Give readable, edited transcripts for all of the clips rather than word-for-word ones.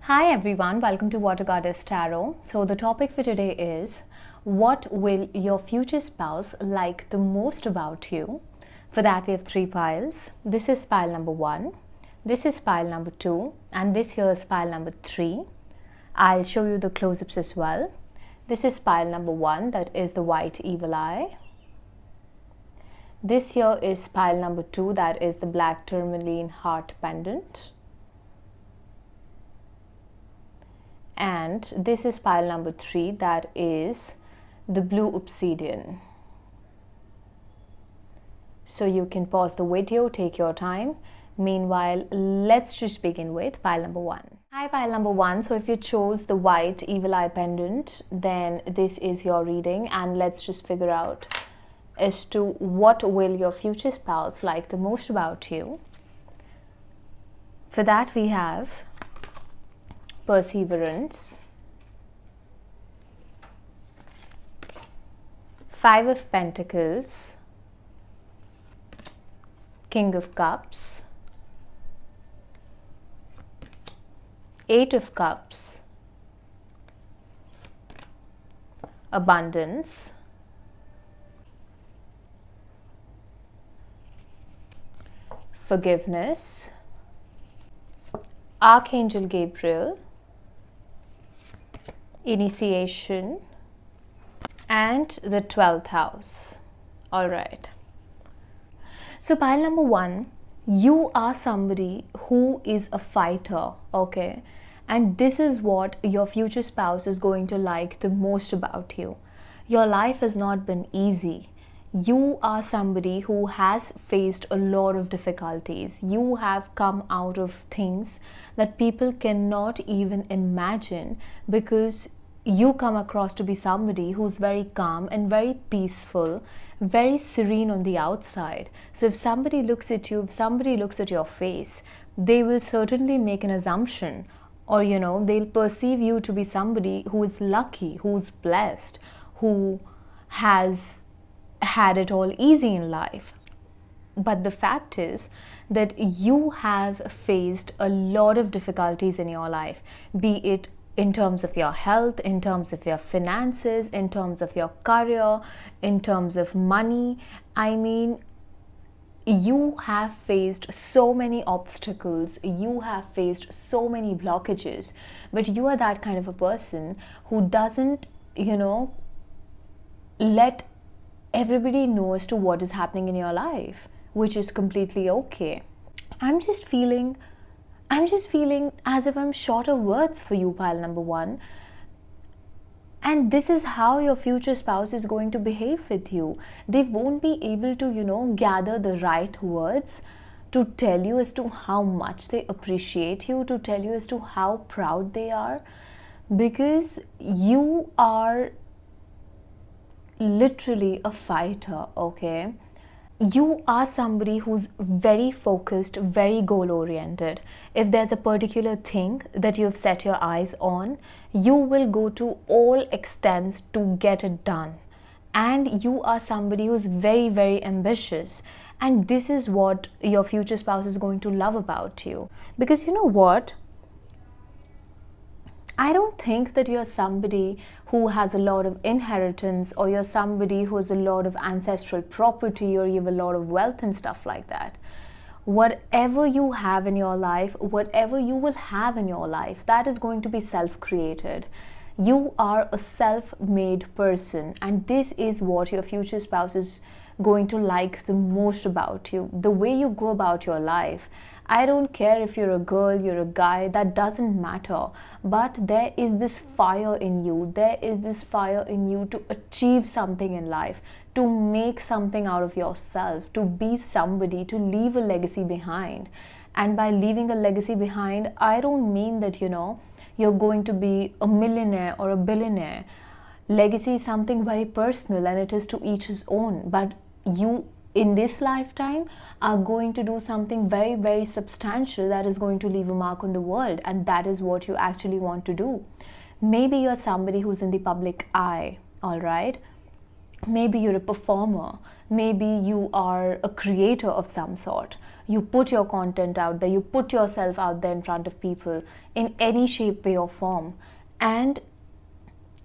Hi everyone, welcome to Water Goddess Tarot. So the topic for today is, what will your future spouse like the most about you? For that we have three piles. This is pile number 1, this is pile number 2, and this here is pile number 3. I'll show you the close-ups as well. This is pile number 1, that is the white evil eye. This here is pile number 2, that is the black tourmaline heart pendant. And this is pile number 3, that is the blue obsidian. So you can pause the video, take your time. Meanwhile, let's just begin with pile number 1. Hi pile number 1, so if you chose the white evil eye pendant, then this is your reading, and let's just figure out as to what will your future spouse like the most about you. For that we have perseverance, 5 of Pentacles, King of Cups, 8 of Cups, abundance, forgiveness, Archangel Gabriel, initiation, and the 12th house. All right. So pile number 1, you are somebody who is a fighter, okay? And this is what your future spouse is going to like the most about you. Your life has not been easy. You are somebody who has faced a lot of difficulties. You have come out of things that people cannot even imagine, because you come across to be somebody who's very calm and very peaceful, very serene on the outside. So if somebody looks at you, if somebody looks at your face, they will certainly make an assumption, or they'll perceive you to be somebody who is lucky, who's blessed, who has had it all easy in life. But the fact is that you have faced a lot of difficulties in your life, be it in terms of your health, in terms of your finances, in terms of your career, in terms of money. I mean, you have faced so many obstacles, you have faced so many blockages, but you are that kind of a person who doesn't, let everybody know as to what is happening in your life, which is completely okay. I'm just feeling as if I'm short of words for you, pile number 1. And this is how your future spouse is going to behave with you. They won't be able to, gather the right words to tell you as to how much they appreciate you, to tell you as to how proud they are, because you are literally a fighter, okay? You are somebody who's very focused, very goal-oriented. If there's a particular thing that you've set your eyes on, you will go to all extents to get it done. And you are somebody who's very, very ambitious. And this is what your future spouse is going to love about you. Because you know what? I don't think that you're somebody who has a lot of inheritance, or you're somebody who has a lot of ancestral property, or you have a lot of wealth and stuff like that. Whatever you have in your life, whatever you will have in your life, that is going to be self-created. You are a self-made person, and this is what your future spouse is going to like the most about you. The way you go about your life. I don't care if you're a girl, you're a guy, that doesn't matter. But there is this fire in you. There is this fire in you to achieve something in life, to make something out of yourself, to be somebody, to leave a legacy behind. And by leaving a legacy behind, I don't mean that, you're going to be a millionaire or a billionaire. Legacy is something very personal, and it is to each his own. But you, in this lifetime, are going to do something very, very substantial that is going to leave a mark on the world, and that is what you actually want to do. Maybe you're somebody who's in the public eye, all right? Maybe you're a performer, maybe you are a creator of some sort, you put your content out there, you put yourself out there in front of people in any shape, way or form, and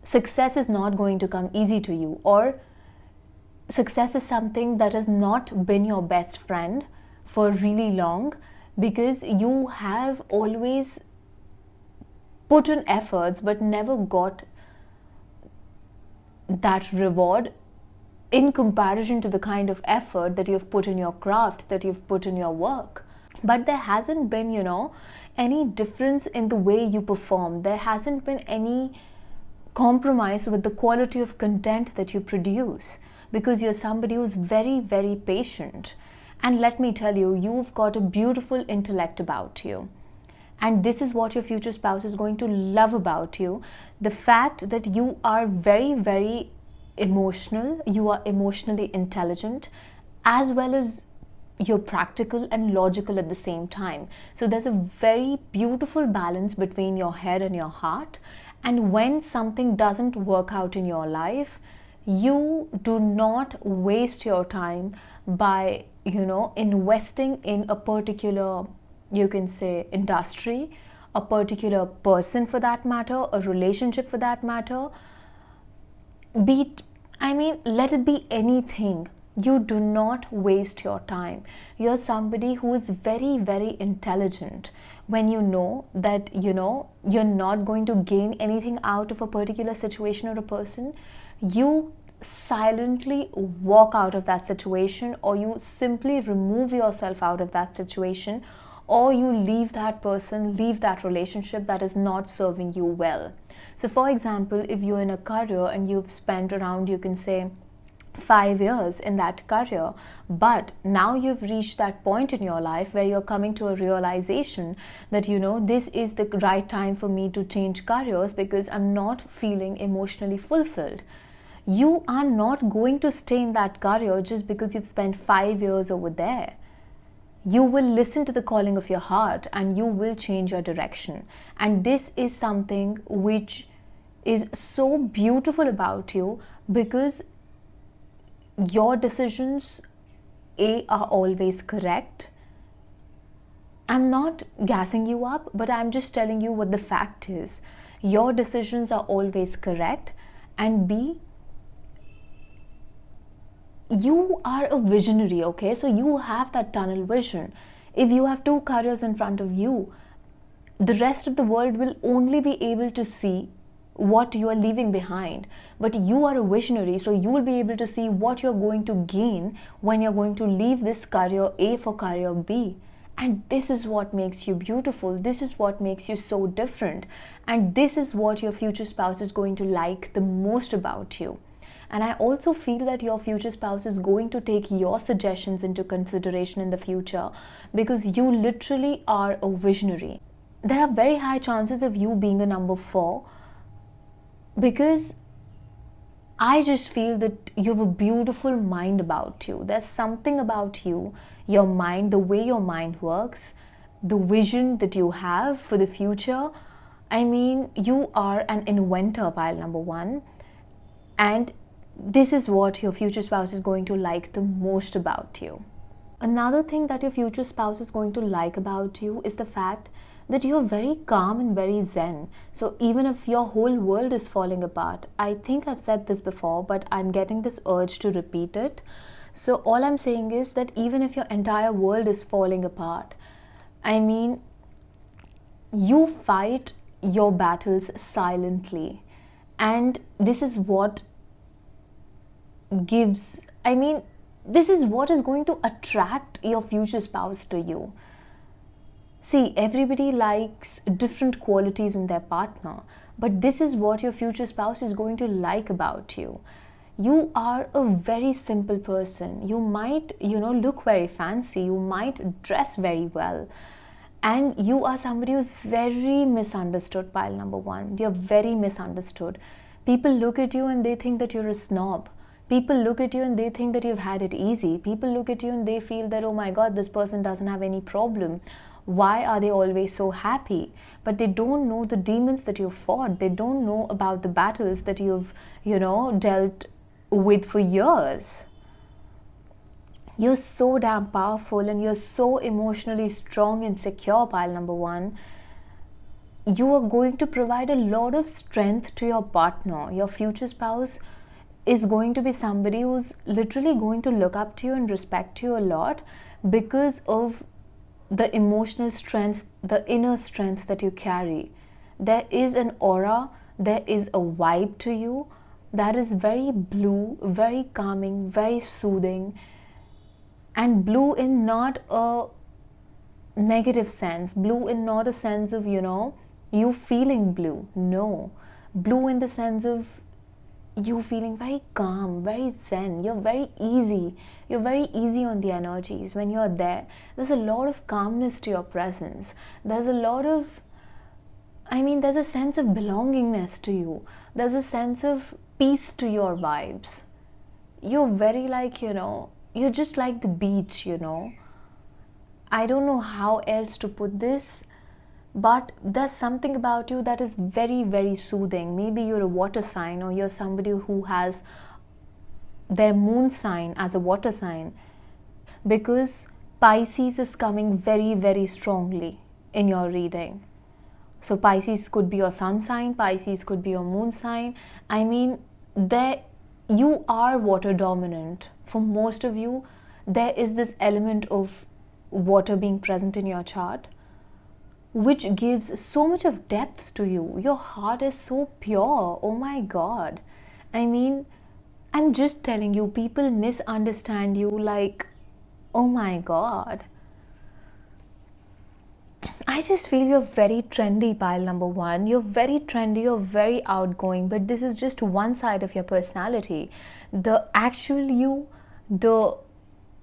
success is not going to come easy to you, or success is something that has not been your best friend for really long, because you have always put in efforts but never got that reward in comparison to the kind of effort that you've put in your craft, that you've put in your work. But there hasn't been, any difference in the way you perform. There hasn't been any compromise with the quality of content that you produce, because you're somebody who's very, very patient. And let me tell you, you've got a beautiful intellect about you. And this is what your future spouse is going to love about you. The fact that you are very, very emotional, you are emotionally intelligent, as well as you're practical and logical at the same time. So there's a very beautiful balance between your head and your heart. And when something doesn't work out in your life, you do not waste your time by, investing in a particular, you can say, industry, a particular person for that matter, a relationship for that matter. Let it be anything. You do not waste your time. You're somebody who is very, very intelligent. When you know that, you're not going to gain anything out of a particular situation or a person, you silently walk out of that situation, or you simply remove yourself out of that situation, or you leave that person, leave that relationship that is not serving you well. So for example, if you're in a career and you've spent around, you can say, 5 years in that career, but now you've reached that point in your life where you're coming to a realization that, this is the right time for me to change careers because I'm not feeling emotionally fulfilled. You are not going to stay in that career just because you've spent 5 years over there. You will listen to the calling of your heart and you will change your direction. And this is something which is so beautiful about you, because your decisions, are always correct. I'm not gassing you up, but I'm just telling you what the fact is. Your decisions are always correct. And B, you are a visionary, okay? So you have that tunnel vision. If you have 2 careers in front of you, the rest of the world will only be able to see what you are leaving behind. But you are a visionary, so you will be able to see what you're going to gain when you're going to leave this career A for career B. And this is what makes you beautiful. This is what makes you so different. And this is what your future spouse is going to like the most about you. And I also feel that your future spouse is going to take your suggestions into consideration in the future, because you literally are a visionary. There are very high chances of you being a number 4, because I just feel that you have a beautiful mind about you. There's something about you, your mind, the way your mind works, the vision that you have for the future. You are an inventor, pile number 1. And this is what your future spouse is going to like the most about you. Another thing that your future spouse is going to like about you is the fact that you're very calm and very zen. So even if your whole world is falling apart, I think I've said this before, but I'm getting this urge to repeat it. So all I'm saying is that even if your entire world is falling apart, you fight your battles silently. And this is what this is what is going to attract your future spouse to you. See, everybody likes different qualities in their partner, but this is what your future spouse is going to like about you. You are a very simple person. You might, look very fancy. You might dress very well. And you are somebody who's very misunderstood, pile number 1. You're very misunderstood. People look at you and they think that you're a snob. People look at you and they think that you've had it easy. People look at you and they feel that, oh my God, this person doesn't have any problem. Why are they always so happy? But they don't know the demons that you've fought. They don't know about the battles that you've, dealt with for years. You're so damn powerful and you're so emotionally strong and secure, pile number 1. You are going to provide a lot of strength to your partner. Your future spouse is going to be somebody who's literally going to look up to you and respect you a lot because of the emotional strength, the inner strength that you carry. There is an aura, there is a vibe to you that is very blue, very calming, very soothing, and blue in not a negative sense, blue in not a sense of, you feeling blue. No, blue in the sense of you feeling very calm, very zen. You're very easy on the energies when you're there. There's a lot of calmness to your presence. There's a lot of, there's a sense of belongingness to you. There's a sense of peace to your vibes. You're very you're just like the beach, I don't know how else to put this, but there's something about you that is very, very soothing. Maybe you're a water sign, or you're somebody who has their moon sign as a water sign, because Pisces is coming very, very strongly in your reading. So Pisces could be your sun sign, Pisces could be your moon sign. You are water dominant. For most of you, there is this element of water being present in your chart, which gives so much of depth to you. Your heart is so pure. Oh my God. I'm just telling you, people misunderstand you like, oh my God. I just feel you're very trendy, pile number 1. You're very trendy, you're very outgoing, but this is just one side of your personality. The actual you, the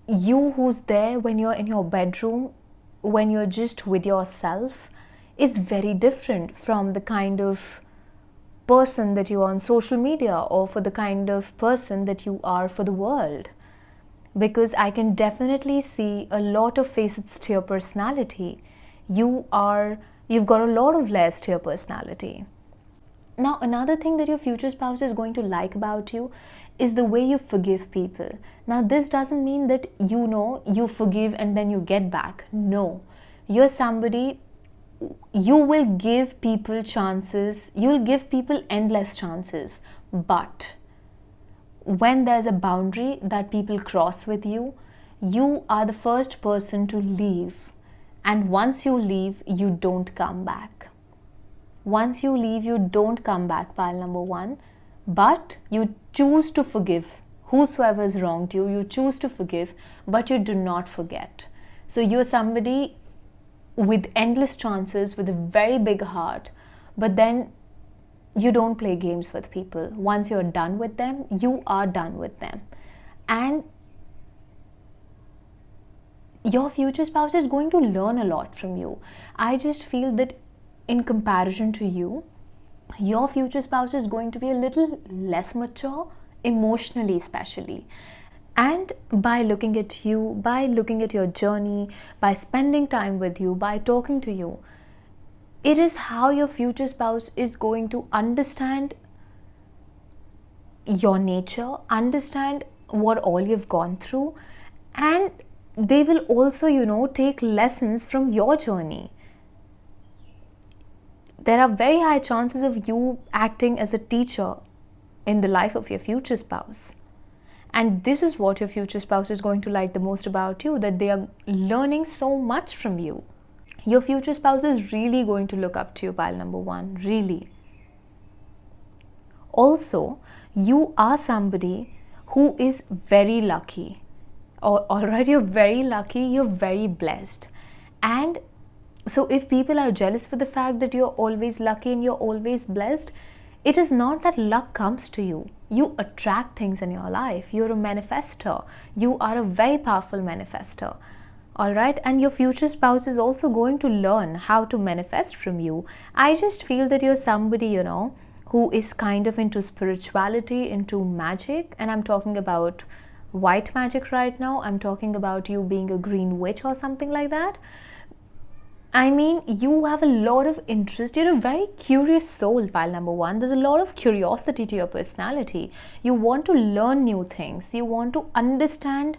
you who's there when you're in your bedroom, when you're just with yourself, is very different from the kind of person that you are on social media, or for the kind of person that you are for the world. Because I can definitely see a lot of facets to your personality. You've got a lot of layers to your personality. Now, another thing that your future spouse is going to like about you is the way you forgive people. Now, this doesn't mean that you forgive and then you get back. No, you're somebody, you will give people chances, you'll give people endless chances, but when there's a boundary that people cross with you, you are the first person to leave. And once you leave, you don't come back. Once you leave, you don't come back, pile number 1. But you choose to forgive whosoever has wronged you. You choose to forgive, but you do not forget. So you're somebody with endless chances, with a very big heart, but then you don't play games with people. Once you're done with them, you are done with them. And your future spouse is going to learn a lot from you. I just feel that in comparison to you, your future spouse is going to be a little less mature, emotionally especially. And by looking at you, by looking at your journey, by spending time with you, by talking to you, it is how your future spouse is going to understand your nature, understand what all you've gone through, and they will also, take lessons from your journey. There are very high chances of you acting as a teacher in the life of your future spouse. And this is what your future spouse is going to like the most about you, that they are learning so much from you. Your future spouse is really going to look up to you, pile number 1, really. Also, you are somebody who is very lucky. Alright, you're very lucky, you're very blessed. And so if people are jealous for the fact that you're always lucky and you're always blessed, it is not that luck comes to you. You attract things in your life. You're a manifestor. You are a very powerful manifestor. Alright, and your future spouse is also going to learn how to manifest from you. I just feel that you're somebody, who is kind of into spirituality, into magic, and I'm talking about white magic right now. I'm talking about you being a green witch or something like that. You have a lot of interest. You're a very curious soul, pile number 1. There's a lot of curiosity to your personality. You want to learn new things. You want to understand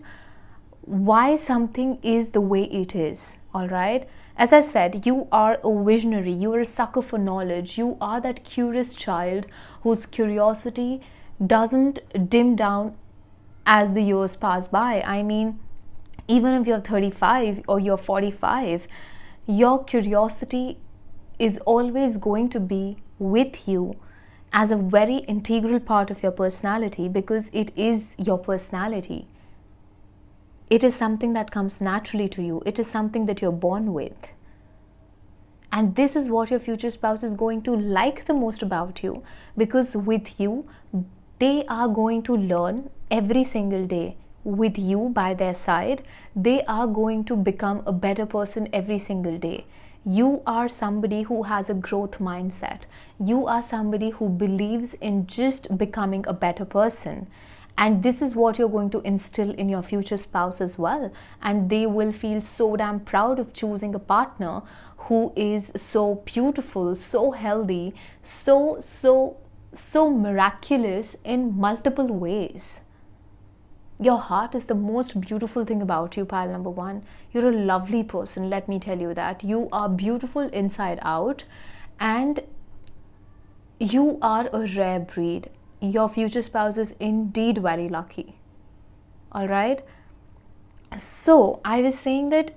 why something is the way it is. All right, as I said, you are a visionary, you are a sucker for knowledge, you are that curious child whose curiosity doesn't dim down as the years pass by. I mean, even if you're 35 or you're 45, your curiosity is always going to be with you as a very integral part of your personality, because it is your personality. It is something that comes naturally to you. It is something that you're born with. And this is what your future spouse is going to like the most about you, because with you, they are going to learn every single day. With you by their side, they are going to become a better person every single day. You are somebody who has a growth mindset. You are somebody who believes in just becoming a better person. And this is what you're going to instill in your future spouse as well. And they will feel so damn proud of choosing a partner who is so beautiful, so healthy, so miraculous in multiple ways. Your heart is the most beautiful thing about you, pile number one. You're a lovely person, let me tell you that. You are beautiful inside out, and you are a rare breed. Your future spouse is indeed very lucky. All right? So, I was saying that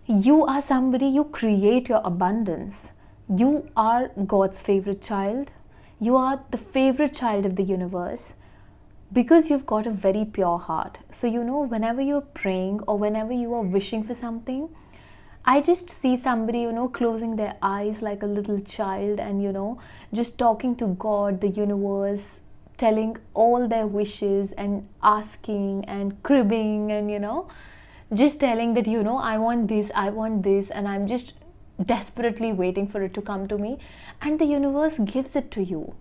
you are somebody, you create your abundance. You are God's favorite child. You are the favorite child of the universe, because you've got a very pure heart. So, whenever you're praying or whenever you are wishing for something, I just see somebody, closing their eyes like a little child and, just talking to God, the universe, telling all their wishes and asking and cribbing and, just telling that, I want this, and I'm just desperately waiting for it to come to me. And the universe gives it to you.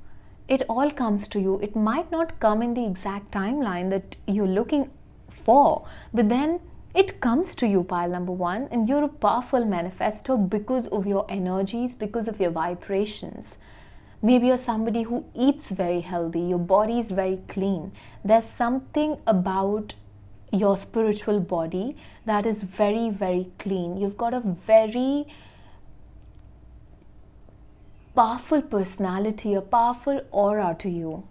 It all comes to you. It might not come in the exact timeline that you're looking for, but then it comes to you, pile number one, and you're a powerful manifestor because of your energies, because of your vibrations. Maybe you're somebody who eats very healthy, your body is very clean. There's something about your spiritual body that is very, very clean. You've got a very powerful personality, a powerful aura to you.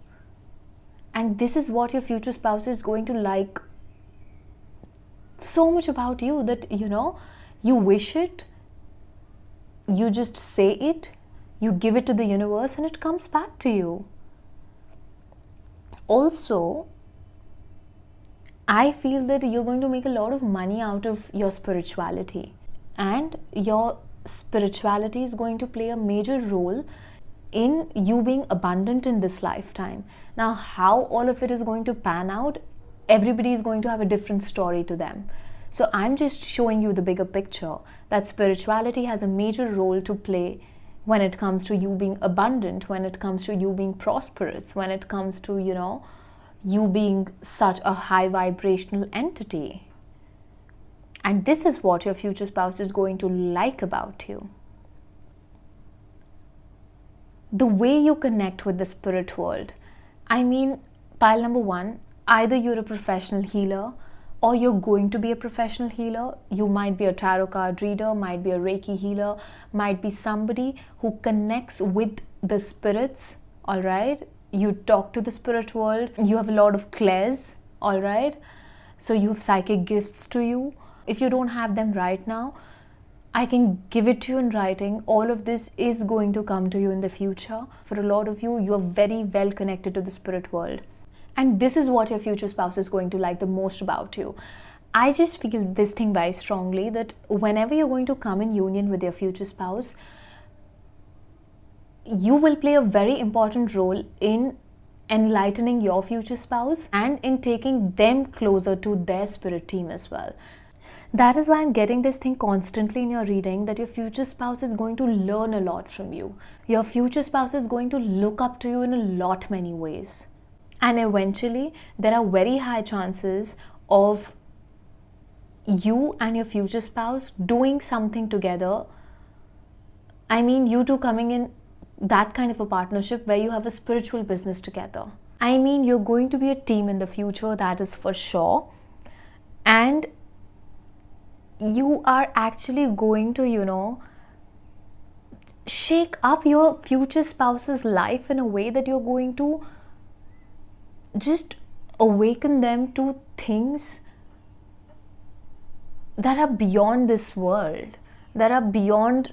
And this is what your future spouse is going to like so much about you, that you wish it, you just say it, you give it to the universe, and it comes back to you. Also, I feel that you're going to make a lot of money out of your spirituality, and your spirituality is going to play a major role in you being abundant in this lifetime. Now, how all of it is going to pan out, everybody is going to have a different story to them. So I'm just showing you the bigger picture, that spirituality has a major role to play when it comes to you being abundant, when it comes to you being prosperous, when it comes to, you being such a high vibrational entity. And this is what your future spouse is going to like about you. The way you connect with the spirit world. I mean, pile number one, either you're a professional healer or you're going to be a professional healer. You might be a tarot card reader, might be a Reiki healer, might be somebody who connects with the spirits, all right? You talk to the spirit world. You have a lot of clairs, all right? So you have psychic gifts to you. If you don't have them right now, I can give it to you in writing. All of this is going to come to you in the future. For a lot of you, you are very well connected to the spirit world. And this is what your future spouse is going to like the most about you. I just feel this thing very strongly, that whenever you're going to come in union with your future spouse, you will play a very important role in enlightening your future spouse and in taking them closer to their spirit team as well. That is why I'm getting this thing constantly in your reading, that your future spouse is going to learn a lot from you. Your future spouse is going to look up to you in a lot many ways. And eventually, there are very high chances of you and your future spouse doing something together. I mean, you two coming in that kind of a partnership where you have a spiritual business together. I mean, you're going to be a team in the future, that is for sure. and you are actually going to, shake up your future spouse's life in a way that you're going to just awaken them to things that are beyond this world, that are beyond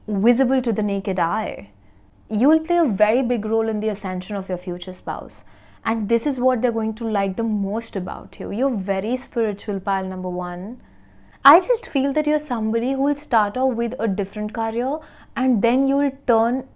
visible to the naked eye. You will play a very big role in the ascension of your future spouse. And this is what they're going to like the most about you. You're very spiritual, pile number 1. I just feel that you're somebody who will start off with a different career and then you will turn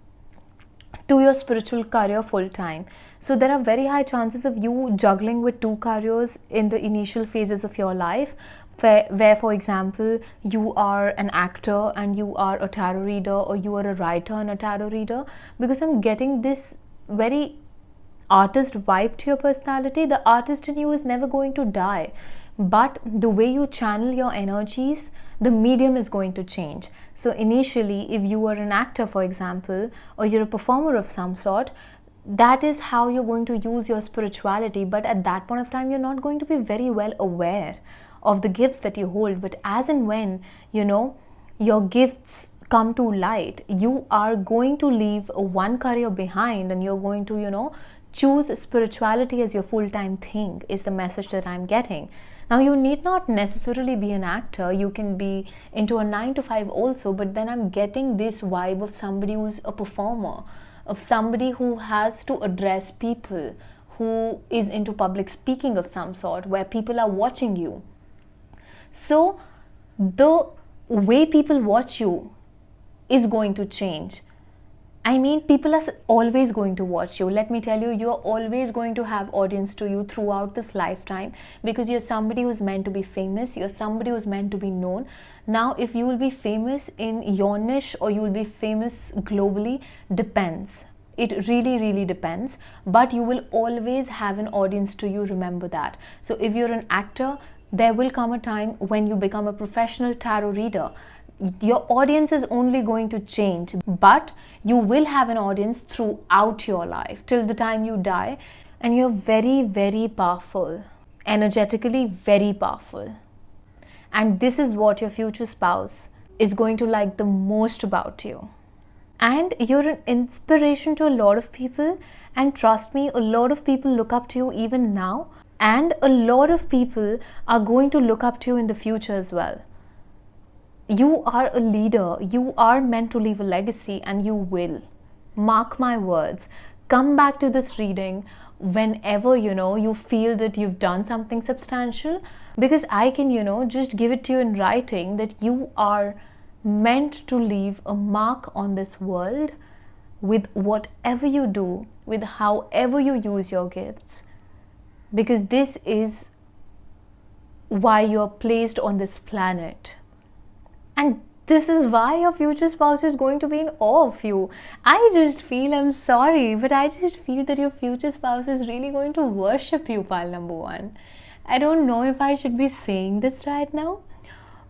to your spiritual career full time. So there are very high chances of you juggling with 2 careers in the initial phases of your life, where for example, you are an actor and you are a tarot reader, or you are a writer and a tarot reader, because I'm getting this very artist vibe to your personality. The artist in you is never going to die, but the way you channel your energies, the medium is going to change. So initially, if you are an actor, for example, or you're a performer of some sort, that is how you're going to use your spirituality. But at that point of time, you're not going to be very well aware of the gifts that you hold. But as and when, your gifts come to light, you are going to leave one career behind and you're going to, choose spirituality as your full-time thing, is the message that I'm getting. Now, you need not necessarily be an actor. You can be into a 9-to-5 also, but then I'm getting this vibe of somebody who's a performer, of somebody who has to address people, who is into public speaking of some sort, where people are watching you. So the way people watch you is going to change. I mean, people are always going to watch you. Let me tell you, you're always going to have audience to you throughout this lifetime, because you're somebody who's meant to be famous. You're somebody who's meant to be known. Now, if you will be famous in your niche or you will be famous globally, depends. It really, really depends. But you will always have an audience to you. Remember that. So if you're an actor, there will come a time when you become a professional tarot reader. Your audience is only going to change, but you will have an audience throughout your life till the time you die, and you're very, very powerful, energetically very powerful. And this is what your future spouse is going to like the most about you. And you're an inspiration to a lot of people, and trust me, a lot of people look up to you even now, and a lot of people are going to look up to you in the future as well. You are a leader. You are meant to leave a legacy, and you will. Mark my words. Come back to this reading whenever, you feel that you've done something substantial, because I can, just give it to you in writing that you are meant to leave a mark on this world with whatever you do, with however you use your gifts, because this is why you're placed on this planet. And this is why your future spouse is going to be in awe of you. I just feel, I'm sorry, but I just feel that your future spouse is really going to worship you, pile number 1. I don't know if I should be saying this right now,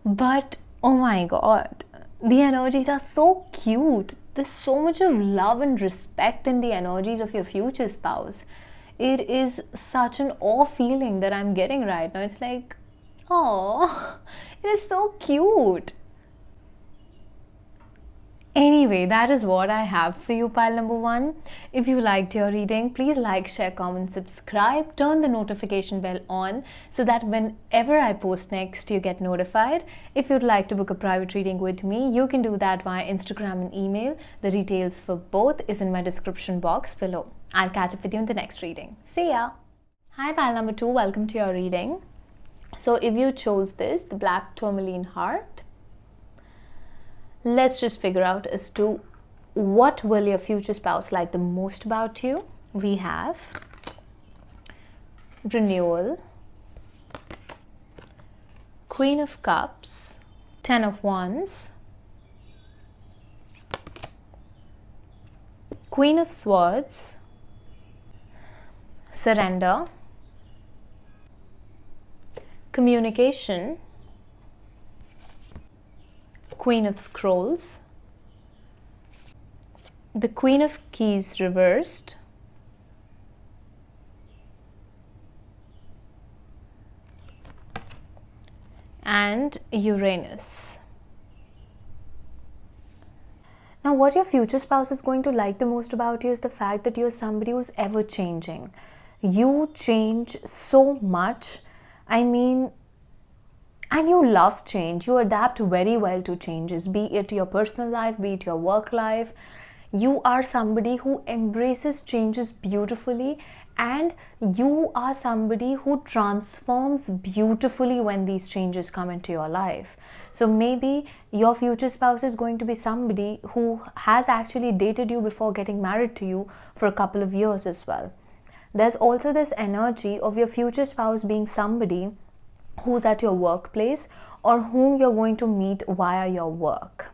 but oh my God, the energies are so cute. There's so much of love and respect in the energies of your future spouse. It is such an awe feeling that I'm getting right now. It's like, oh, it is so cute. Anyway, that is what I have for you, pile number 1. If you liked your reading, please like, share, comment, subscribe, turn the notification bell on so that whenever I post next, you get notified. If you'd like to book a private reading with me, you can do that via Instagram and email. The details for both is in my description box below. I'll catch up with you in the next reading. See ya! Hi, pile number 2. Welcome to your reading. So if you chose this, the black tourmaline heart, let's just figure out as to what will your future spouse like the most about you. We have renewal, Queen of Cups, 10 of Wands, Queen of Swords, surrender, communication, Queen of Scrolls, the Queen of Keys reversed, and Uranus. Now, what your future spouse is going to like the most about you is the fact that you're somebody who's ever changing. You change so much. I mean, and you love change. You adapt very well to changes, be it your personal life, be it your work life. You are somebody who embraces changes beautifully, and you are somebody who transforms beautifully when these changes come into your life. So maybe your future spouse is going to be somebody who has actually dated you before getting married to you for a couple of years as well. There's also this energy of your future spouse being somebody who's at your workplace or whom you're going to meet via your work.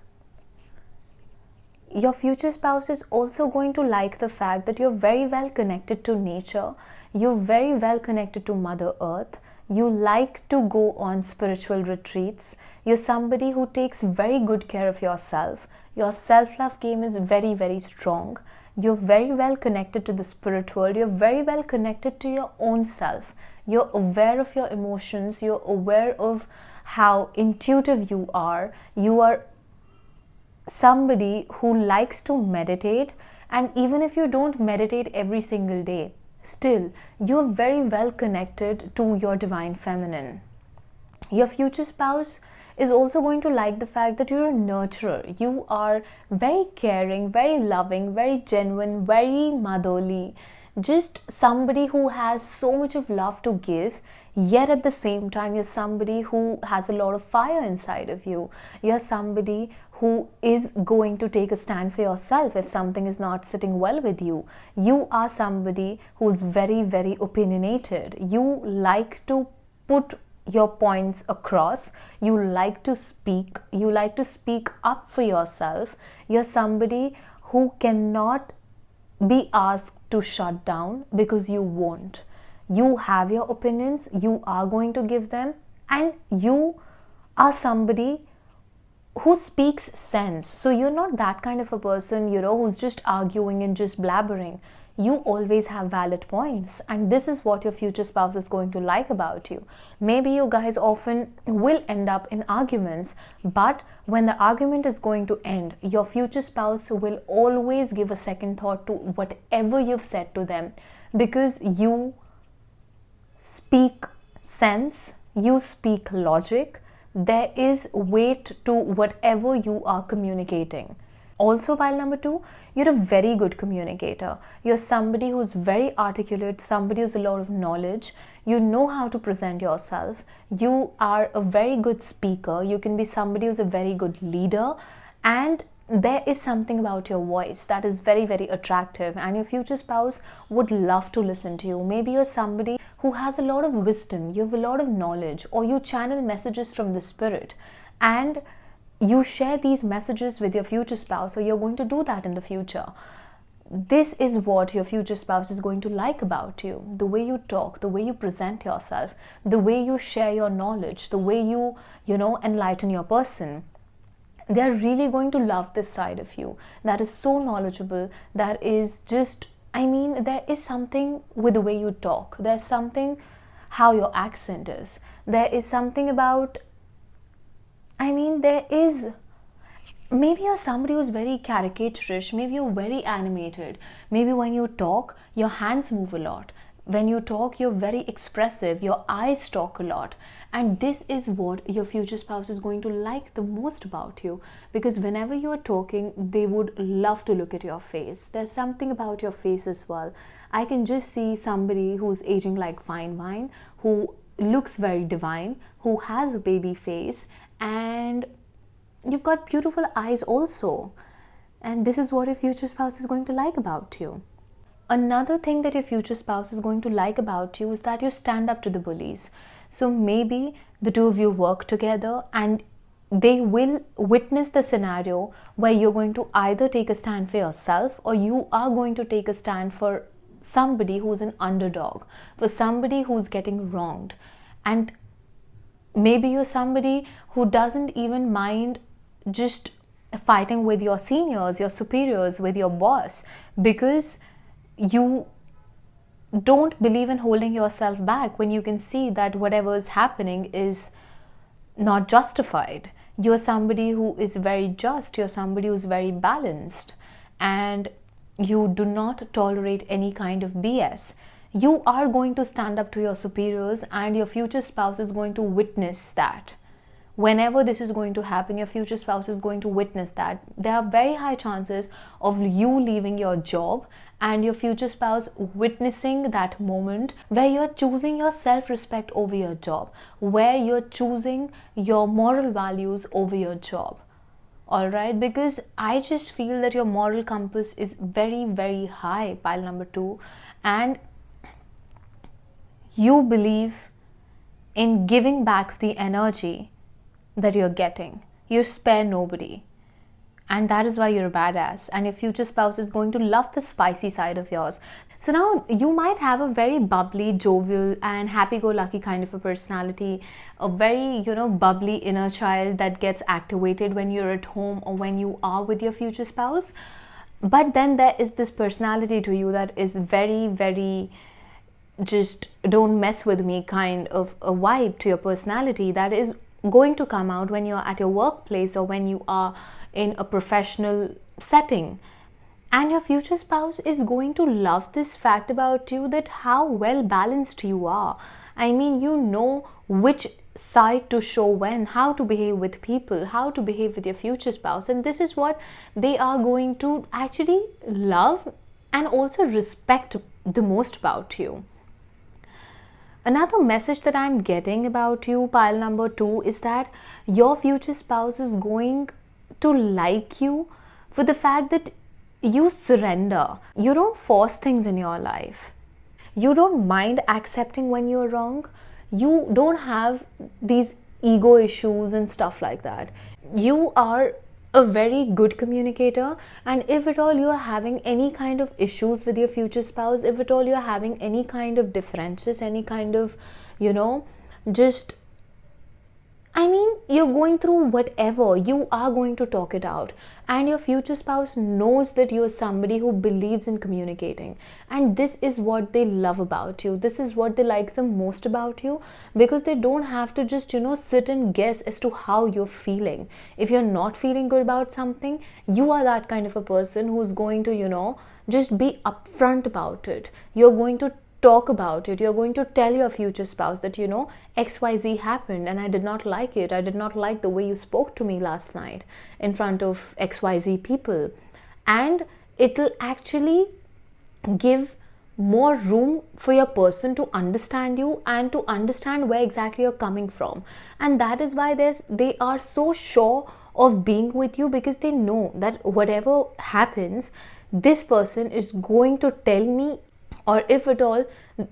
Your future spouse is also going to like the fact that you're very well connected to nature, you're very well connected to Mother Earth, you like to go on spiritual retreats, you're somebody who takes very good care of yourself, your self-love game is very, very strong, you're very well connected to the spirit world, you're very well connected to your own self, you're aware of your emotions, you're aware of how intuitive you are somebody who likes to meditate, and even if you don't meditate every single day, still you're very well connected to your divine feminine. Your future spouse is also going to like the fact that you're a nurturer. You are very caring, very loving, very genuine, very motherly, just somebody who has so much of love to give, yet at the same time you're somebody who has a lot of fire inside of you. You're somebody who is going to take a stand for yourself if something is not sitting well with you. You are somebody who's very, very opinionated. You like to put your points across, you like to speak up for yourself. You're somebody who cannot be asked to shut down because you won't. You have your opinions, you are going to give them, and you are somebody who speaks sense. So you're not that kind of a person, who's just arguing and just blabbering. You always have valid points, and this is what your future spouse is going to like about you. Maybe you guys often will end up in arguments, but when the argument is going to end, your future spouse will always give a second thought to whatever you've said to them, because you speak sense, you speak logic, there is weight to whatever you are communicating. Also, pile number 2, you're a very good communicator. You're somebody who's very articulate, somebody who's a lot of knowledge. You know how to present yourself. You are a very good speaker. You can be somebody who's a very good leader. And there is something about your voice that is very, very attractive, and your future spouse would love to listen to you. Maybe you're somebody who has a lot of wisdom, you have a lot of knowledge, or you channel messages from the spirit, and you share these messages with your future spouse, or you're going to do that in the future. This is what your future spouse is going to like about you. The way you talk, the way you present yourself, the way you share your knowledge, the way you enlighten your person. They're really going to love this side of you that is so knowledgeable, that is just, there is something with the way you talk. There's something how your accent is. There is something about, there is, maybe you're somebody who's very caricaturish, maybe you're very animated, maybe when you talk, your hands move a lot. When you talk, you're very expressive, your eyes talk a lot. And this is what your future spouse is going to like the most about you, because whenever you're talking, they would love to look at your face. There's something about your face as well. I can just see somebody who's aging like fine wine, who looks very divine, who has a baby face, and you've got beautiful eyes also. And this is what your future spouse is going to like about you. Another thing that your future spouse is going to like about you is that you stand up to the bullies. So maybe the two of you work together, and they will witness the scenario where you're going to either take a stand for yourself, or you are going to take a stand for somebody who's an underdog, for somebody who's getting wronged. And maybe you're somebody who doesn't even mind just fighting with your seniors, your superiors, with your boss, because you don't believe in holding yourself back when you can see that whatever is happening is not justified. You're somebody who is very just, you're somebody who's very balanced, and you do not tolerate any kind of BS. You are going to stand up to your superiors, and your future spouse is going to witness that. Whenever this is going to happen, your future spouse is going to witness that. There are very high chances of you leaving your job and your future spouse witnessing that moment where you're choosing your self-respect over your job, where you're choosing your moral values over your job. All right, because I just feel that your moral compass is very, very high, pile number 2, and you believe in giving back the energy that you're getting. You spare nobody, and that is why you're a badass, and your future spouse is going to love the spicy side of yours. So now you might have a very bubbly, jovial and happy-go-lucky kind of a personality, a very, bubbly inner child that gets activated when you're at home or when you are with your future spouse. But then there is this personality to you that is very, very just don't mess with me kind of a vibe to your personality that is going to come out when you're at your workplace or when you are in a professional setting. And your future spouse is going to love this fact about you, that how well balanced you are. I mean, you know which side to show when, how to behave with people, how to behave with your future spouse, and this is what they are going to actually love and also respect the most about you. Another message that I'm getting about you, pile number 2, is that your future spouse is going to like you for the fact that you surrender. You don't force things in your life. You don't mind accepting when you're wrong. You don't have these ego issues and stuff like that. You are a very good communicator, and if at all you are having any kind of issues with your future spouse, if at all you are having any kind of differences, any kind of, you're going through whatever, you are going to talk it out, and your future spouse knows that you are somebody who believes in communicating, and this is what they love about you. This is what they like the most about you, because they don't have to just sit and guess as to how you're feeling. If you're not feeling good about something, you are that kind of a person who's going to just be upfront about it. You're going to talk about it. You're going to tell your future spouse that XYZ happened and I did not like it. I did not like the way you spoke to me last night in front of XYZ people, and it'll actually give more room for your person to understand you and to understand where exactly you're coming from. And that is why they are so sure of being with you, because they know that whatever happens, this person is going to tell me, or if at all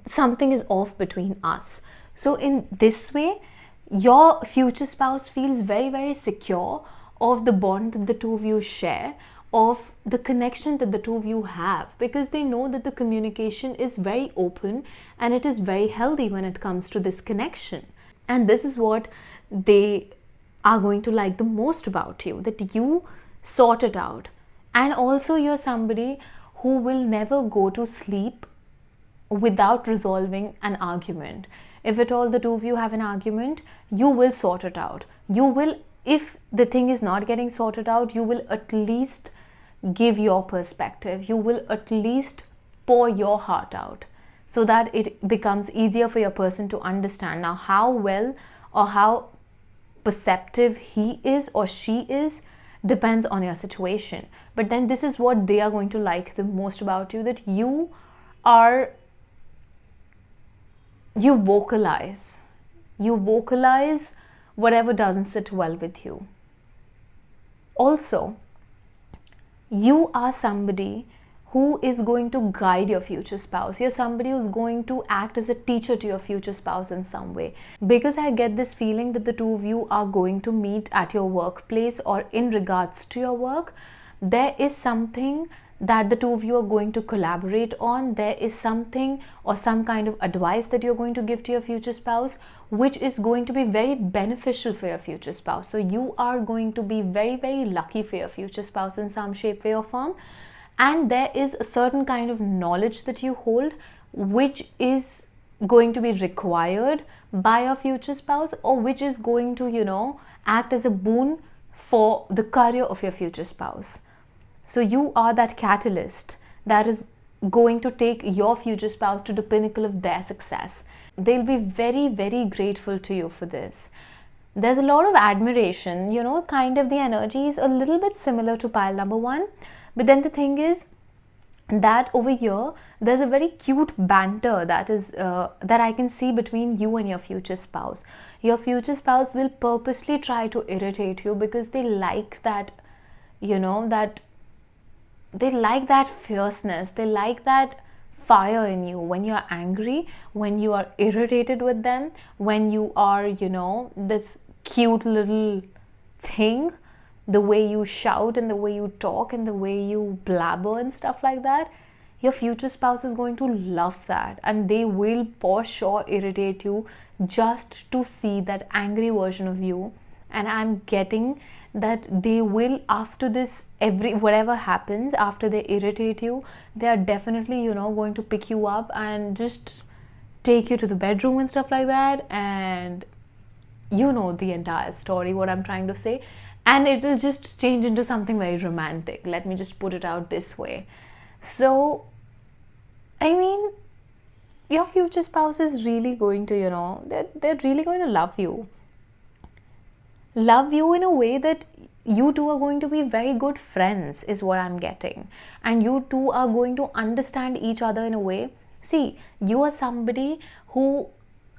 something is off between us. So in this way, your future spouse feels very, very secure of the bond that the two of you share, of the connection that the two of you have, because they know that the communication is very open and it is very healthy when it comes to this connection. And this is what they are going to like the most about you, that you sort it out. And also you're somebody who will never go to sleep without resolving an argument. If at all the two of you have an argument, you will sort it out. You will, if the thing is not getting sorted out, you will at least give your perspective. You will at least pour your heart out so that it becomes easier for your person to understand. Now, how well or how perceptive he is or she is depends on your situation. But then this is what they are going to like the most about you, that you vocalize whatever doesn't sit well with you. Also, you are somebody who is going to guide your future spouse. You're somebody who's going to act as a teacher to your future spouse in some way. Because I get this feeling that the two of you are going to meet at your workplace or in regards to your work. There is something that the two of you are going to collaborate on. There is something or some kind of advice that you're going to give to your future spouse, which is going to be very beneficial for your future spouse. So you are going to be very, very lucky for your future spouse in some shape, way or form. And there is a certain kind of knowledge that you hold, which is going to be required by your future spouse, or which is going to, act as a boon for the career of your future spouse. So you are that catalyst that is going to take your future spouse to the pinnacle of their success. They'll be very, very grateful to you for this. There's a lot of admiration, kind of the energy is a little bit similar to pile number 1. But then the thing is that over here, there's a very cute banter that I can see between you and your future spouse. Your future spouse will purposely try to irritate you because they like that, they like that fierceness, they like that fire in you when you're angry, when you are irritated with them, when you are, this cute little thing, the way you shout and the way you talk and the way you blabber and stuff like that. Your future spouse is going to love that, and they will for sure irritate you just to see that angry version of you. And I'm getting that they will, after this, whatever happens, after they irritate you, they are definitely, going to pick you up and just take you to the bedroom and stuff like that. And the entire story, what I'm trying to say. And it will just change into something very romantic. Let me just put it out this way. So, your future spouse is really going to, they're really going to love you. Love you in a way that you two are going to be very good friends, is what I'm getting. And you two are going to understand each other in a way. See, you are somebody who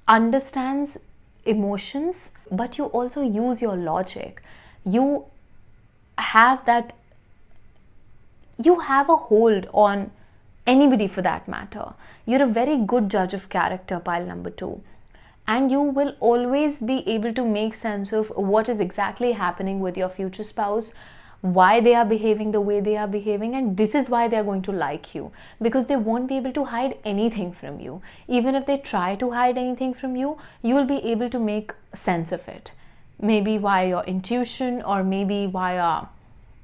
understands emotions, but you also use your logic. You have a hold on anybody for that matter. You're a very good judge of character, pile number 2. And you will always be able to make sense of what is exactly happening with your future spouse, why they are behaving the way they are behaving, and this is why they are going to like you, because they won't be able to hide anything from you. Even if they try to hide anything from you, you will be able to make sense of it. Maybe via your intuition, or maybe via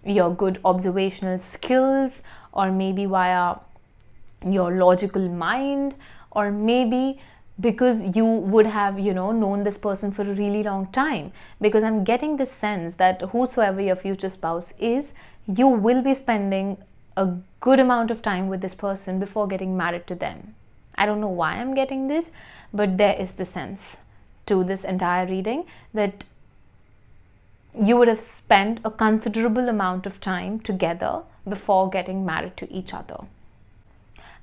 your good observational skills, or maybe via your logical mind, or maybe because you would have, known this person for a really long time. Because I'm getting this sense that whosoever your future spouse is, you will be spending a good amount of time with this person before getting married to them. I don't know why I'm getting this, but there is the sense to this entire reading that you would have spent a considerable amount of time together before getting married to each other.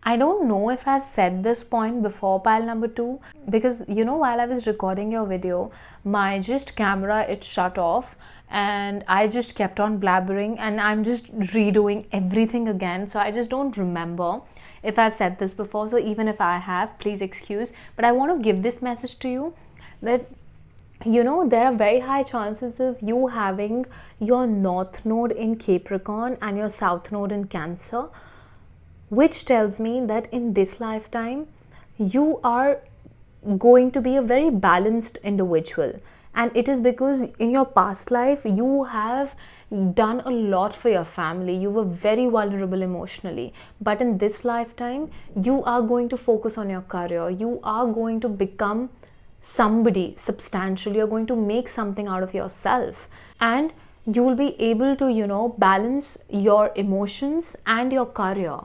I don't know if I've said this point before, pile number 2, because while I was recording your video, my camera, it shut off and I just kept on blabbering, and I'm just redoing everything again. So I just don't remember if I've said this before. So even if I have, please excuse. But I want to give this message to you that there are very high chances of you having your North Node in Capricorn and your South Node in Cancer, which tells me that in this lifetime, you are going to be a very balanced individual. And it is because in your past life, you have done a lot for your family. You were very vulnerable emotionally. But in this lifetime, you are going to focus on your career. You are going to become somebody substantial. You're going to make something out of yourself. And you will be able to, balance your emotions and your career.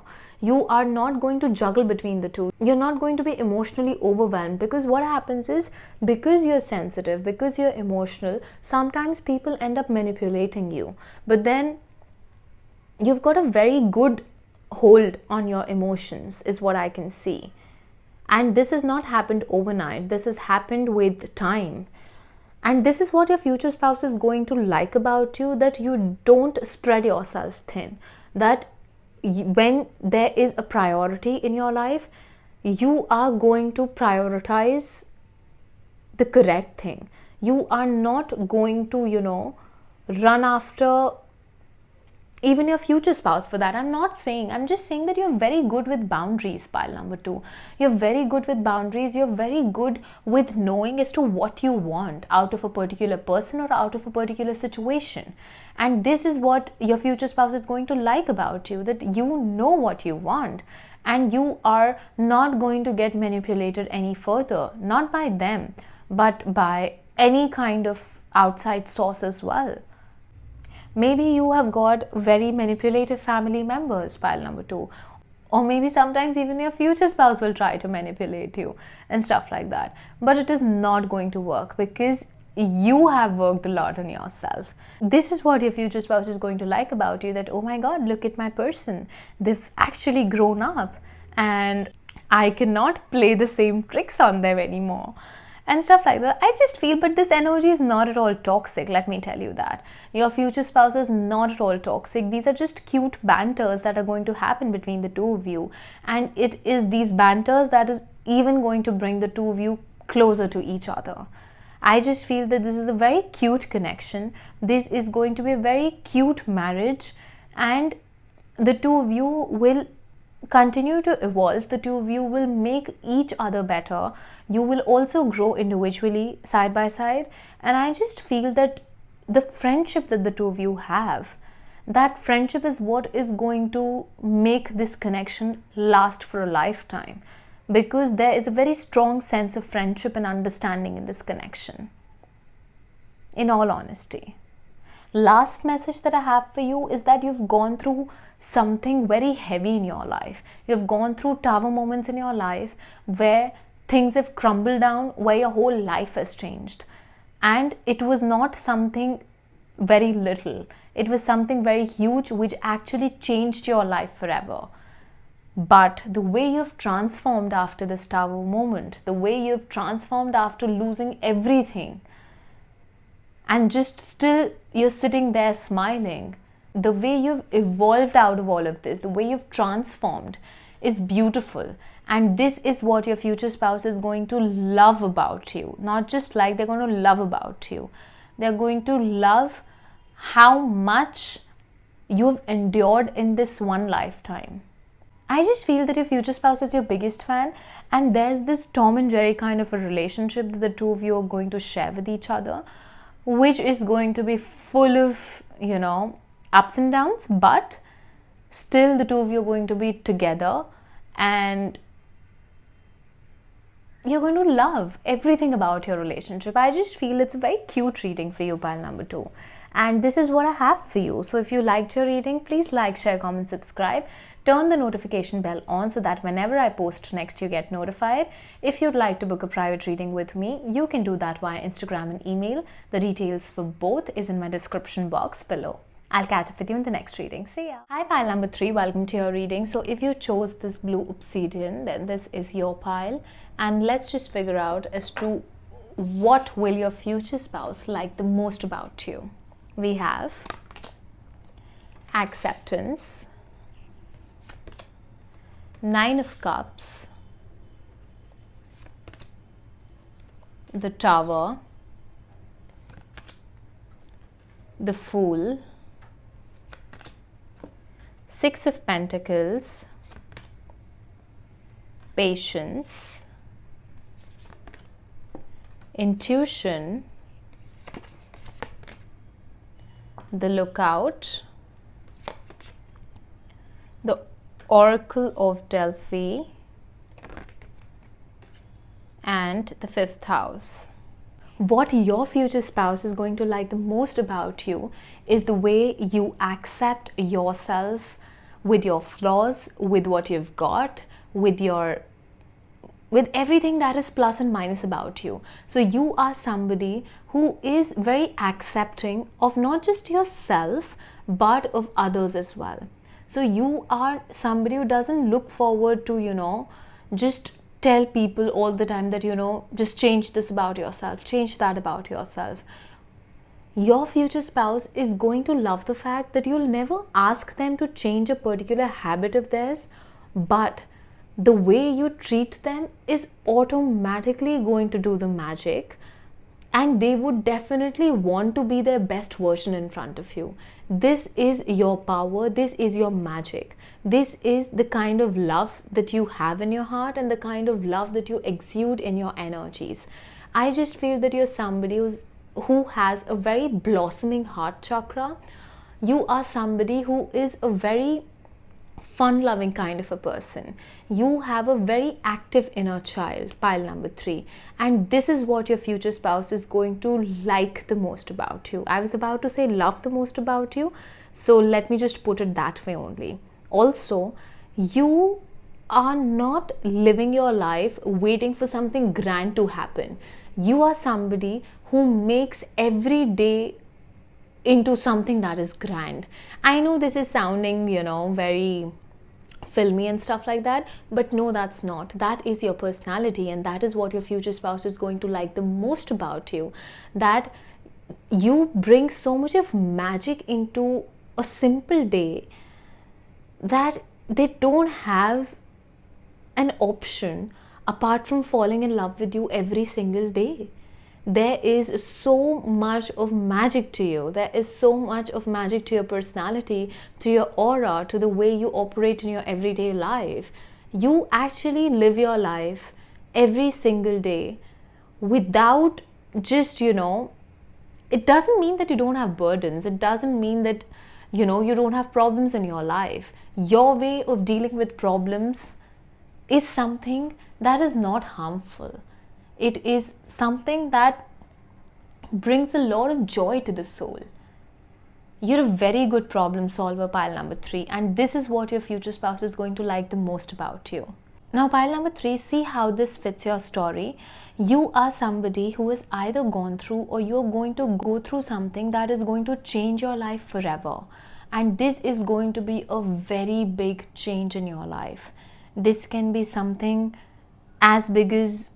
You are not going to juggle between the two. You're not going to be emotionally overwhelmed, because what happens is, because you're sensitive, because you're emotional, sometimes people end up manipulating you. But then you've got a very good hold on your emotions, is what I can see. And this has not happened overnight. This has happened with time. And this is what your future spouse is going to like about you, that you don't spread yourself thin. That when there is a priority in your life, you are going to prioritize the correct thing. You are not going to, run after even your future spouse for that. I'm just saying that you're very good with boundaries, pile number 2. You're very good with boundaries. You're very good with knowing as to what you want out of a particular person or out of a particular situation. And this is what your future spouse is going to like about you, that you know what you want. and you are not going to get manipulated any further, not by them, but by any kind of outside source as well. Maybe you have got very manipulative family members, pile number 2. Or maybe sometimes even your future spouse will try to manipulate you and stuff like that. But it is not going to work because you have worked a lot on yourself. This is what your future spouse is going to like about you, that, oh my God, look at my person. They've actually grown up and I cannot play the same tricks on them anymore. And stuff like that. I just feel, but this energy is not at all toxic, let me tell you that. Your future spouse is not at all toxic. These are just cute banters that are going to happen between the two of you. And it is these banters that is even going to bring the two of you closer to each other. I just feel that this is a very cute connection. This is going to be a very cute marriage, and the two of you will continue to evolve. The two of you will make each other better. You will also grow individually, side by side. And I just feel that the friendship that the two of you have, that friendship is what is going to make this connection last for a lifetime, because there is a very strong sense of friendship and understanding in this connection, in all honesty. Last message that I have for you is that you've gone through something very heavy in your life. You've gone through tower moments in your life where things have crumbled down, where your whole life has changed. And it was not something very little. It was something very huge which actually changed your life forever. But the way you've transformed after this tower moment, the way you've transformed after losing everything, and just still you're sitting there smiling, the way you've evolved out of all of this, the way you've transformed is beautiful. And this is what your future spouse is going to love about you. Not just like, they're going to love about you. They're going to love how much you've endured in this one lifetime. I just feel that your future spouse is your biggest fan, and there's this Tom and Jerry kind of a relationship that the two of you are going to share with each other, which is going to be full of, ups and downs, but still the two of you are going to be together, and you're going to love everything about your relationship. I just feel it's a very cute reading for you, pile number 2. And this is what I have for you. So if you liked your reading, please like, share, comment, subscribe. Turn the notification bell on so that whenever I post next, you get notified. If you'd like to book a private reading with me, you can do that via Instagram and email. The details for both is in my description box below. I'll catch up with you in the next reading. See ya. Hi, pile number 3. Welcome to your reading. So if you chose this blue obsidian, then this is your pile. And let's just figure out as to what will your future spouse like the most about you. We have acceptance, 9 of Cups, the Tower, the Fool, 6 of Pentacles, Patience, Intuition, the Lookout, the Oracle of Delphi, and the 5th house. What your future spouse is going to like the most about you is the way you accept yourself with your flaws, with what you've got, with everything that is plus and minus about you. So you are somebody who is very accepting of not just yourself, but of others as well. So you are somebody who doesn't look forward to, just tell people all the time that, just change this about yourself, change that about yourself. Your future spouse is going to love the fact that you'll never ask them to change a particular habit of theirs, but the way you treat them is automatically going to do the magic, and they would definitely want to be their best version in front of you. This is your power, this is your magic, this is the kind of love that you have in your heart and the kind of love that you exude in your energies. I just feel that you're somebody who has a very blossoming heart chakra. You are somebody who is a very fun-loving kind of a person. You have a very active inner child, pile number 3. And this is what your future spouse is going to like the most about you. I was about to say love the most about you, so let me just put it that way only. Also, you are not living your life waiting for something grand to happen. You are somebody who makes every day into something that is grand. I know this is sounding, very filmy and stuff like that, but no, that's not. That is your personality, and that is what your future spouse is going to like the most about you. That you bring so much of magic into a simple day that they don't have an option apart from falling in love with you every single day. There is so much of magic to you. There is so much of magic to your personality, to your aura, to the way you operate in your everyday life. You actually live your life every single day without just, it doesn't mean that you don't have burdens. It doesn't mean that, you don't have problems in your life. Your way of dealing with problems is something that is not harmful. It is something that brings a lot of joy to the soul. You're a very good problem solver, pile number 3, and this is what your future spouse is going to like the most about you. Now, pile number 3, see how this fits your story. You are somebody who has either gone through or you're going to go through something that is going to change your life forever. And this is going to be a very big change in your life. This can be something as big as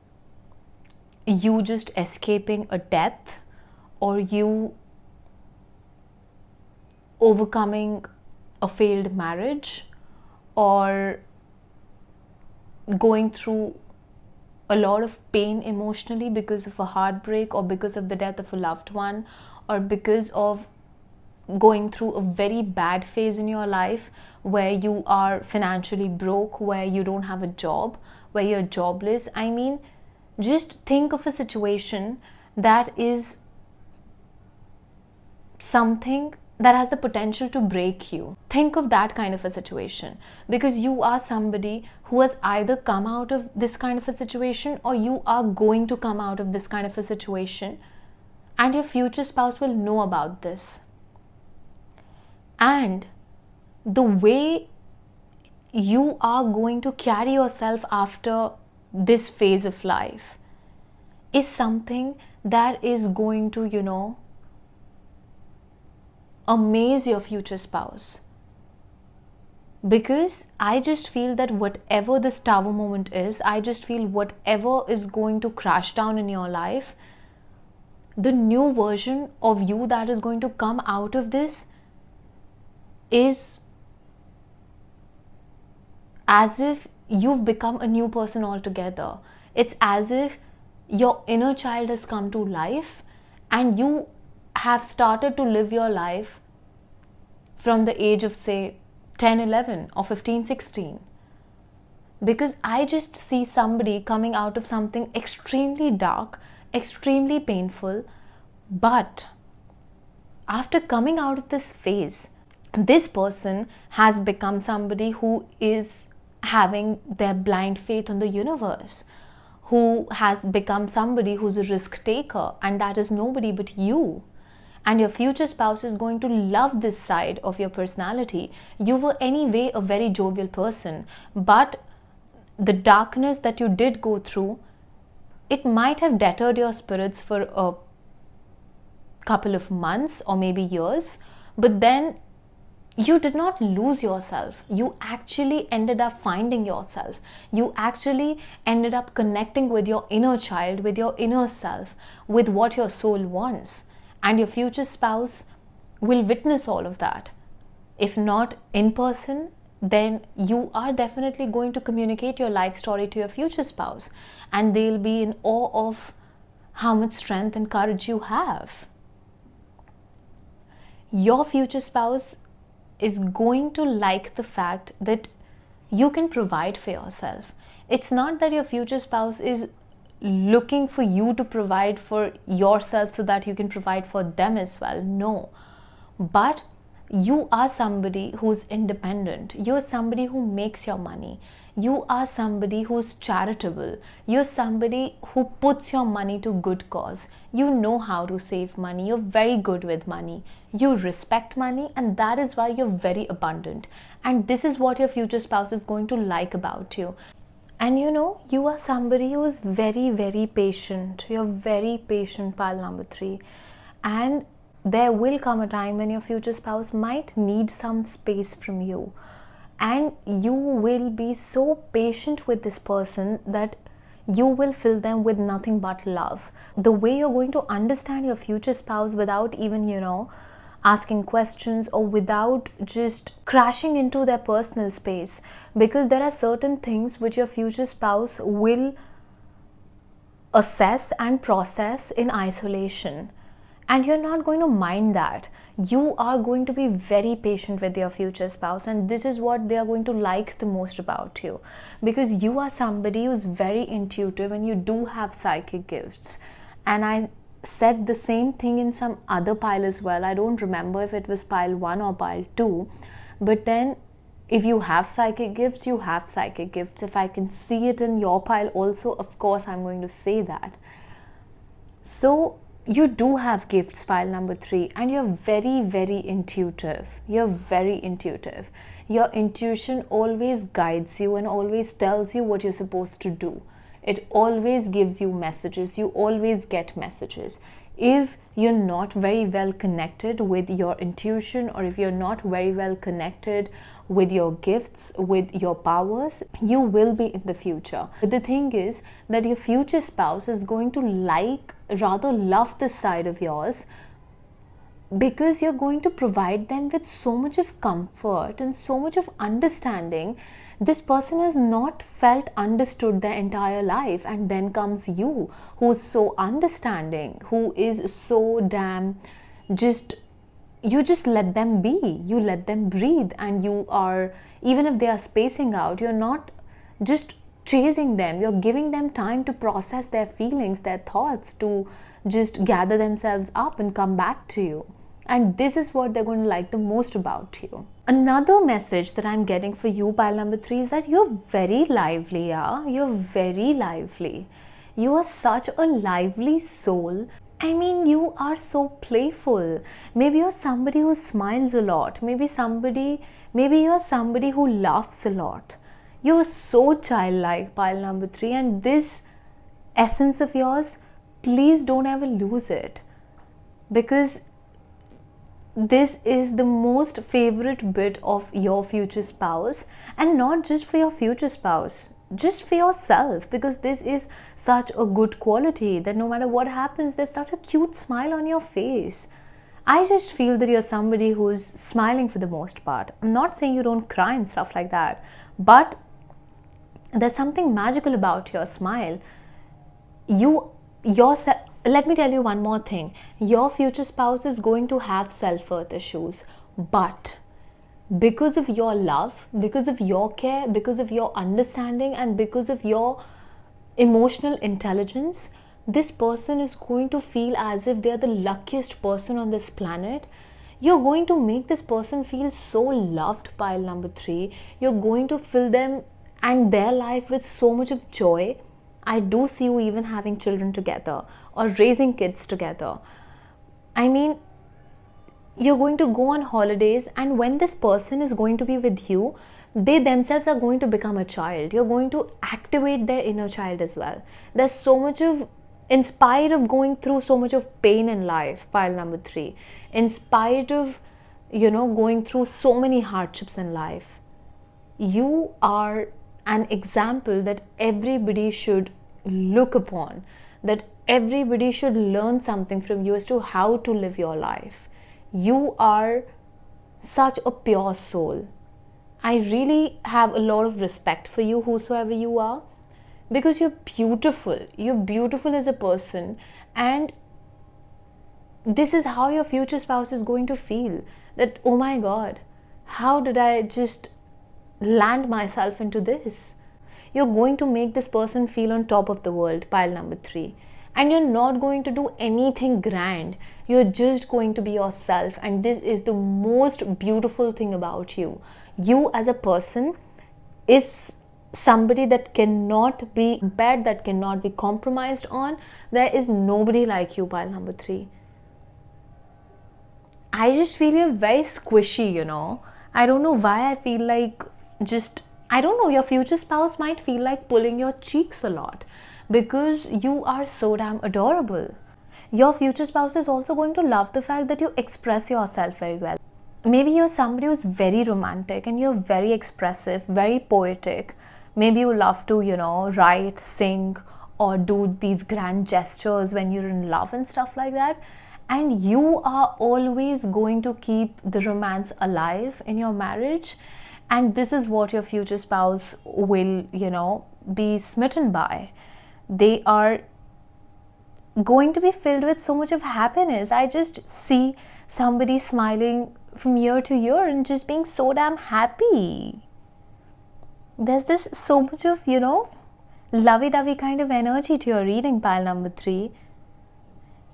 you just escaping a death, or you overcoming a failed marriage, or going through a lot of pain emotionally because of a heartbreak, or because of the death of a loved one, or because of going through a very bad phase in your life where you are financially broke, where you don't have a job, where you're jobless. I mean, just think of a situation that is something that has the potential to break you. Think of that kind of a situation, because you are somebody who has either come out of this kind of a situation, or you are going to come out of this kind of a situation, and your future spouse will know about this. And the way you are going to carry yourself after this phase of life is something that is going to, amaze your future spouse. Because I just feel that whatever this tower moment is, I just feel whatever is going to crash down in your life, the new version of you that is going to come out of this is as if you've become a new person altogether. It's as if your inner child has come to life and you have started to live your life from the age of, say, 10, 11 or 15, 16. Because I just see somebody coming out of something extremely dark, extremely painful, but after coming out of this phase, this person has become somebody who is having their blind faith in the universe, who has become somebody who's a risk taker, and that is nobody but you. And your future spouse is going to love this side of your personality. You were anyway a very jovial person, but the darkness that you did go through, it might have deterred your spirits for a couple of months or maybe years, but then you did not lose yourself. You actually ended up finding yourself. You actually ended up connecting with your inner child, with your inner self, with what your soul wants. And your future spouse will witness all of that. If not in person, then you are definitely going to communicate your life story to your future spouse, and they'll be in awe of how much strength and courage you have. Your future spouse is going to like the fact that you can provide for yourself. It's not that your future spouse is looking for you to provide for yourself so that you can provide for them as well. No. But You are somebody who's independent. You're somebody who makes your money. You are somebody who's charitable. You're somebody who puts your money to good cause. You know how to save money. You're very good with money. You respect money, and that is why you're very abundant. And this is what your future spouse is going to like about you. And you know, you are somebody who is very, very patient. You're very patient, pile number 3. And there will come a time when your future spouse might need some space from you. And you will be so patient with this person that you will fill them with nothing but love. The way you're going to understand your future spouse without even, asking questions or without just crashing into their personal space, because there are certain things which your future spouse will assess and process in isolation, and you're not going to mind that. You are going to be very patient with your future spouse, and this is what they are going to like the most about you, because you are somebody who's very intuitive and you do have psychic gifts. And I said the same thing in some other pile as well. I don't remember if it was pile 1 or pile 2, but then if you have psychic gifts, you have psychic gifts. If I can see it in your pile also, of course I'm going to say that. So you do have gifts, pile number 3, and you're very, very intuitive. You're very intuitive. Your intuition always guides you and always tells you what you're supposed to do. It always gives you messages. You always get messages. If you're not very well connected with your intuition, or if you're not very well connected with your gifts, with your powers, you will be in the future. But the thing is that your future spouse is going to love this side of yours, because you're going to provide them with so much of comfort and so much of understanding. This person has not felt understood their entire life, and then comes you, who's so understanding, who is so damn you just let them be, you let them breathe, and you are, even if they are spacing out, you're not just chasing them, you're giving them time to process their feelings, their thoughts, to just gather themselves up and come back to you. And this is what they're going to like the most about you. Another message that I'm getting for you, pile number 3, is that you're very lively. You're very lively. You are such a lively soul. I mean, you are so playful. Maybe you're somebody who smiles a lot. Maybe you're somebody who laughs a lot. You're so childlike, pile number 3, and this essence of yours, please don't ever lose it, because this is the most favorite bit of your future spouse. And not just for your future spouse, just for yourself, because this is such a good quality that no matter what happens, there's such a cute smile on your face. I just feel that you're somebody who's smiling for the most part. I'm not saying you don't cry and stuff like that, but there's something magical about your smile. Let me tell you one more thing. Your future spouse is going to have self-worth issues, but because of your love, because of your care, because of your understanding, and because of your emotional intelligence, this person is going to feel as if they're the luckiest person on this planet. You're going to make this person feel so loved, pile number 3. You're going to fill them and their life with so much of joy. I do see you even having children together or raising kids together. I mean, you're going to go on holidays, and when this person is going to be with you, they themselves are going to become a child. You're going to activate their inner child as well. There's so much of, in spite of going through so much of pain in life, pile number 3, in spite of, going through so many hardships in life, you are an example that everybody should look upon, that everybody should learn something from you as to how to live your life. You are such a pure soul. I really have a lot of respect for you, whosoever you are, because you're beautiful. You're beautiful as a person, and this is how your future spouse is going to feel, that, oh my God, how did I just land myself into this? You're going to make this person feel on top of the world, pile number 3. and you're not going to do anything grand. You're just going to be yourself, and this is the most beautiful thing about you. You as a person is somebody that cannot be compared, that cannot be compromised on. There is nobody like you, pile number 3. I just feel you're very squishy, you know. I don't know why I feel like I don't know, your future spouse might feel like pulling your cheeks a lot because you are so damn adorable. Your future spouse is also going to love the fact that you express yourself very well. Maybe you're somebody who's very romantic and you're very expressive, very poetic. Maybe you love to, you know, write, sing, or do these grand gestures when you're in love and stuff like that. And you are always going to keep the romance alive in your marriage. And this is what your future spouse will, you know, be smitten by. They are going to be filled with so much of happiness. I just see somebody smiling from year to year and just being so damn happy. There's this so much of, you know, lovey-dovey kind of energy to your reading, pile number 3.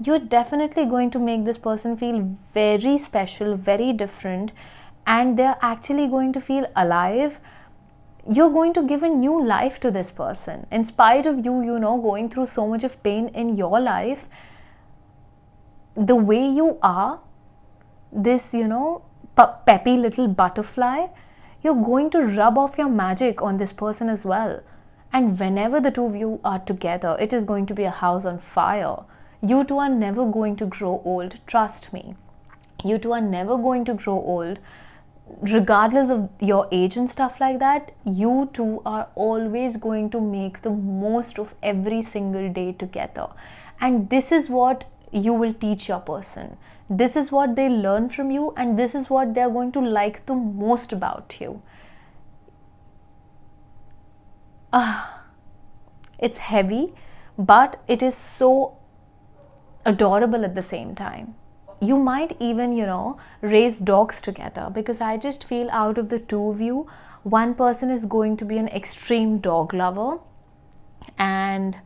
You're definitely going to make this person feel very special, very different, and they're actually going to feel alive. You're going to give a new life to this person. In spite of you, you know, going through so much of pain in your life, the way you are, this, you know, peppy little butterfly, you're going to rub off your magic on this person as well. And whenever the two of you are together, it is going to be a house on fire. You two are never going to grow old, trust me. You two are never going to grow old. Regardless of your age and stuff like that, you two are always going to make the most of every single day together. And this is what you will teach your person. This is what they learn from you, and this is what they're going to like the most about you. It's heavy, but it is so adorable at the same time. You might even, you know, raise dogs together, because I just feel out of the two of you, one person is going to be an extreme dog lover, and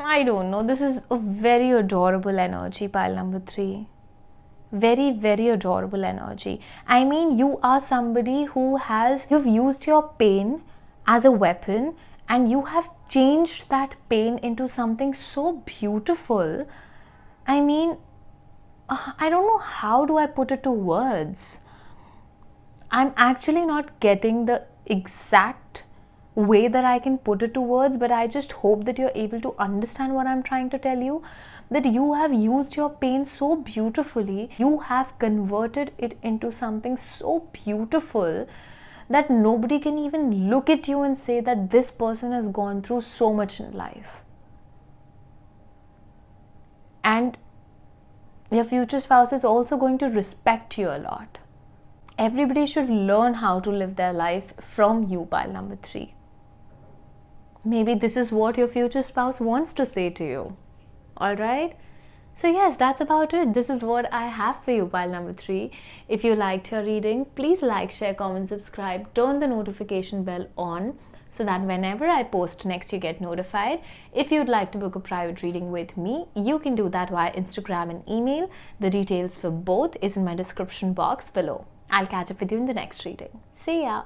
I don't know, this is a very adorable energy, pile number 3. Very, very adorable energy. I mean, you are somebody you've used your pain as a weapon, and you have changed that pain into something so beautiful. I mean, I don't know, how do I put it to words? I'm actually not getting the exact way that I can put it to words, but I just hope that you're able to understand what I'm trying to tell you. That you have used your pain so beautifully, you have converted it into something so beautiful that nobody can even look at you and say that this person has gone through so much in life. And your future spouse is also going to respect you a lot. Everybody should learn how to live their life from you, pile number 3. Maybe this is what your future spouse wants to say to you. Alright? So yes, that's about it. This is what I have for you, pile number 3. If you liked your reading, please like, share, comment, subscribe, turn the notification bell on so that whenever I post next, you get notified. If you'd like to book a private reading with me, you can do that via Instagram and email. The details for both is in my description box below. I'll catch up with you in the next reading. See ya!